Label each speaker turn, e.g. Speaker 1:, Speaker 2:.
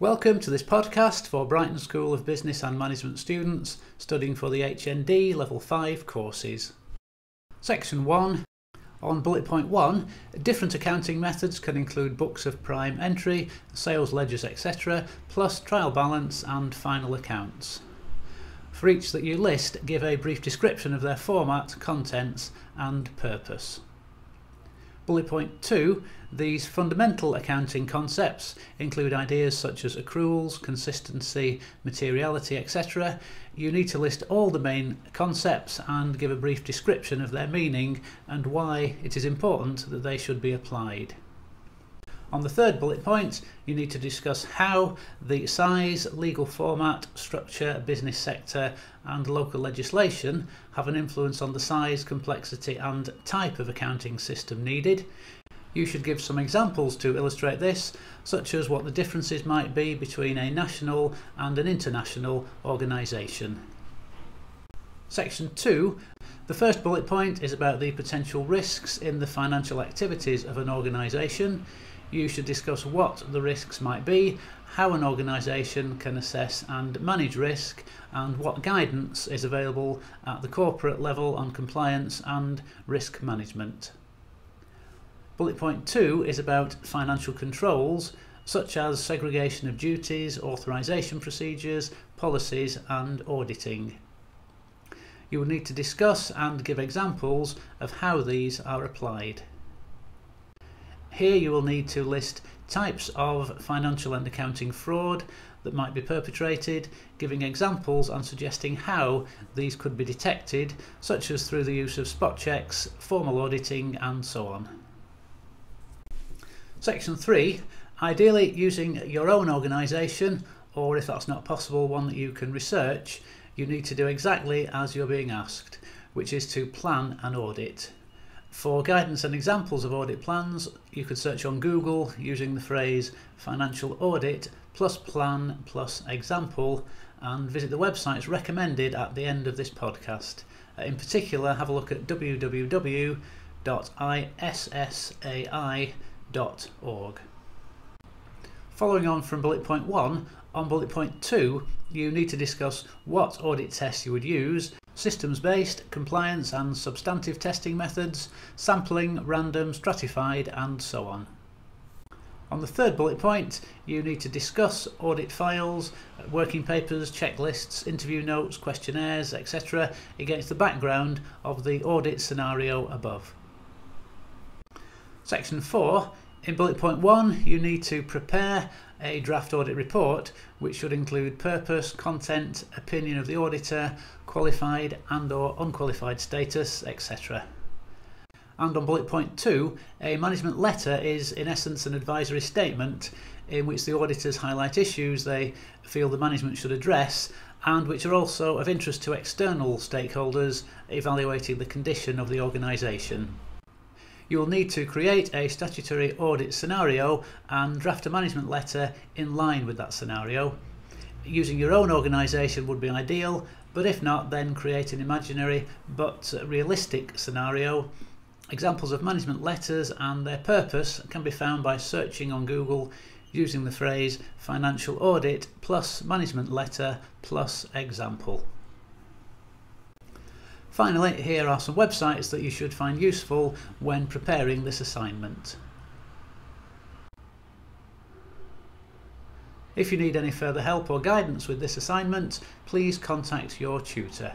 Speaker 1: Welcome to this podcast for Brighton School of Business and Management students studying for the HND Level 5 courses. Section 1. On bullet point 1, different accounting methods can include books of prime entry, sales ledgers, etc., plus trial balance and final accounts. For each that you list, give a brief description of their format, contents and purpose. Bullet point 2, these fundamental accounting concepts include ideas such as accruals, consistency, materiality, etc. You need to list all the main concepts and give a brief description of their meaning and why it is important that they should be applied. On the third bullet point, you need to discuss how the size, legal format, structure, business sector and local legislation have an influence on the size, complexity and type of accounting system needed. You should give some examples to illustrate this, such as what the differences might be between a national and an international organisation. Section 2. The first bullet point is about the potential risks in the financial activities of an organisation. You should discuss what the risks might be, how an organisation can assess and manage risk, and what guidance is available at the corporate level on compliance and risk management. Bullet point 2 is about financial controls, such as segregation of duties, authorisation procedures, policies and auditing. You will need to discuss and give examples of how these are applied. Here you will need to list types of financial and accounting fraud that might be perpetrated, giving examples and suggesting how these could be detected, such as through the use of spot checks, formal auditing and so on. Section 3. Ideally using your own organisation, or if that's not possible, one that you can research, you need to do exactly as you're being asked, which is to plan an audit. For guidance and examples of audit plans, you could search on Google using the phrase financial audit plus plan plus example and visit the websites recommended at the end of this podcast. In particular, have a look at www.issai.org. Following on from bullet point 1, on bullet point 2, you need to discuss what audit tests you would use, systems-based, compliance and substantive testing methods, sampling, random, stratified and so on. On the third bullet point, you need to discuss audit files, working papers, checklists, interview notes, questionnaires, etc. against the background of the audit scenario above. Section 4. In bullet point 1, you need to prepare a draft audit report which should include purpose, content, opinion of the auditor, qualified and/or unqualified status, etc. And on bullet point 2, a management letter is in essence an advisory statement in which the auditors highlight issues they feel the management should address and which are also of interest to external stakeholders evaluating the condition of the organisation. You will need to create a statutory audit scenario and draft a management letter in line with that scenario. Using your own organisation would be ideal, but if not, then create an imaginary but realistic scenario. Examples of management letters and their purpose can be found by searching on Google using the phrase financial audit plus management letter plus example. Finally, here are some websites that you should find useful when preparing this assignment. If you need any further help or guidance with this assignment, please contact your tutor.